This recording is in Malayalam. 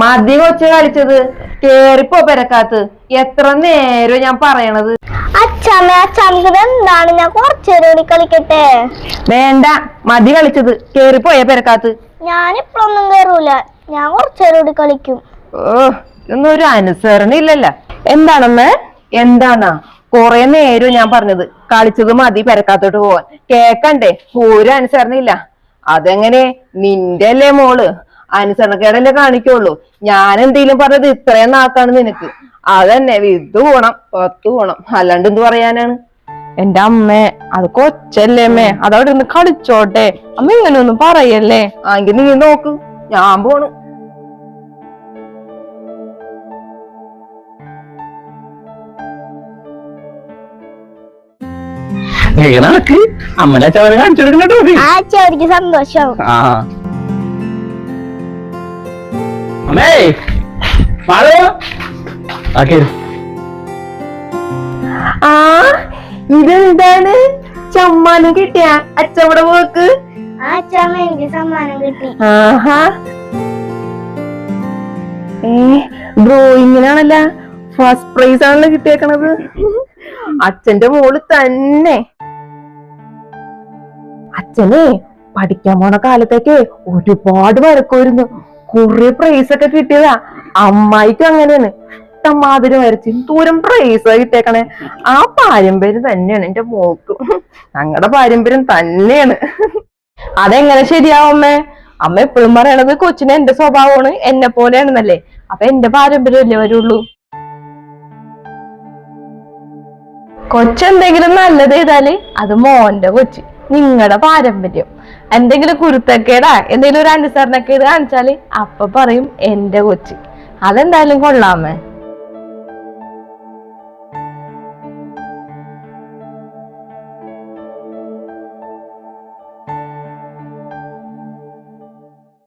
മതി കൊച്ചു കളിച്ചത്. കേറിപ്പോ പെരക്കാത്ത്. എത്ര നേരം ഞാൻ പറയണത്. അച്ഛമ്മ അച്ഛമ്മ എന്താണ്? ഞാൻ കുറച്ചേരം കൂടി കളിക്കട്ടെ. വേണ്ട, മതി കളിച്ചത്. കേറിപ്പോയ പെരക്കാത്ത്. ഞാനിപ്പോഴൊന്നും കേറൂല, ഞാൻ കുറച്ചേരം കൂടി കളിക്കും. ഓ, ഇതൊന്നും ഒരു അനുസരണ ഇല്ലല്ല. എന്താണമ്മേ? എന്താന്നാ കൊറേ നേരം ഞാൻ പറഞ്ഞത് കളിച്ചത് മതി പെരക്കാത്തോട്ട് പോവാൻ. കേക്കണ്ടേ? ഒരു അനുസരണ ഇല്ല. അതെങ്ങനെ? നിന്റെ അല്ലേ മോള്, അനുസരണക്കേടല്ലേ കാണിക്കുള്ളൂ. ഞാൻ എന്തെങ്കിലും പറഞ്ഞത് ഇത്രയും നാക്കാണ് നിനക്ക്. അതന്നെ വിത്ത് പോണം 10 പോണം, അല്ലാണ്ട് എന്ത് പറയാനാണ്? എന്റെ അമ്മേ, അത് കൊച്ചല്ലേ അമ്മേ, അതവിടെ ഒന്ന് കളിച്ചോട്ടെ. അമ്മ ഇങ്ങനെയൊന്നും പറയല്ലേ. എങ്കിൽ നീ നോക്ക്, ഞാൻ പോണ്. അച്ഛക്ക് സന്തോഷം. ഇതെന്താണ്? സമ്മാനം കിട്ടിയ അച്ഛവിടെ പോക്ക്? അച്ഛമ്മ എനിക്ക് സമ്മാനം കിട്ടി. ആഹാ, ഡ്രോയിങ്ങിനാണല്ല, ഫസ്റ്റ് പ്രൈസ് ആണല്ലോ കിട്ടിയേക്കണത്. അച്ഛന്റെ മോള് തന്നെ. അച്ഛനെ പഠിക്കാൻ പോണ കാലത്തേക്ക് ഒരുപാട് വരക്കുമായിരുന്നു. കുറെ പ്രൈസ് ഒക്കെ കിട്ടിയതാ. അമ്മായിക്കും അങ്ങനെയാണ്. ഇഷ്ടമാതിരി വരച്ച് ദൂരം പ്രൈസ് കിട്ടിയേക്കണേ. ആ പാരമ്പര്യം തന്നെയാണ് എന്റെ മോക്ക്. ഞങ്ങളുടെ പാരമ്പര്യം തന്നെയാണ്. അതെങ്ങനെ ശരിയാവും അമ്മേ? അമ്മ എപ്പോഴും പറയണത് കൊച്ചിന് എന്റെ സ്വഭാവമാണ്, എന്നെ പോലെയാണെന്നല്ലേ. അപ്പൊ എന്റെ പാരമ്പര്യമല്ലേ വരുള്ളൂ. കൊച്ചെന്തെങ്കിലും നല്ലത് ചെയ്താല് അത് മോന്റെ കൊച്ച്, നിങ്ങളുടെ പാരമ്പര്യം. എന്തെങ്കിലും കുരുത്തക്കേടാ എന്തെങ്കിലും ഒരു അനുസരണക്കേട് കാണിച്ചാല് അപ്പൊ പറയും എന്റെ കൊച്ച്. അതെന്തായാലും കൊള്ളാമേ.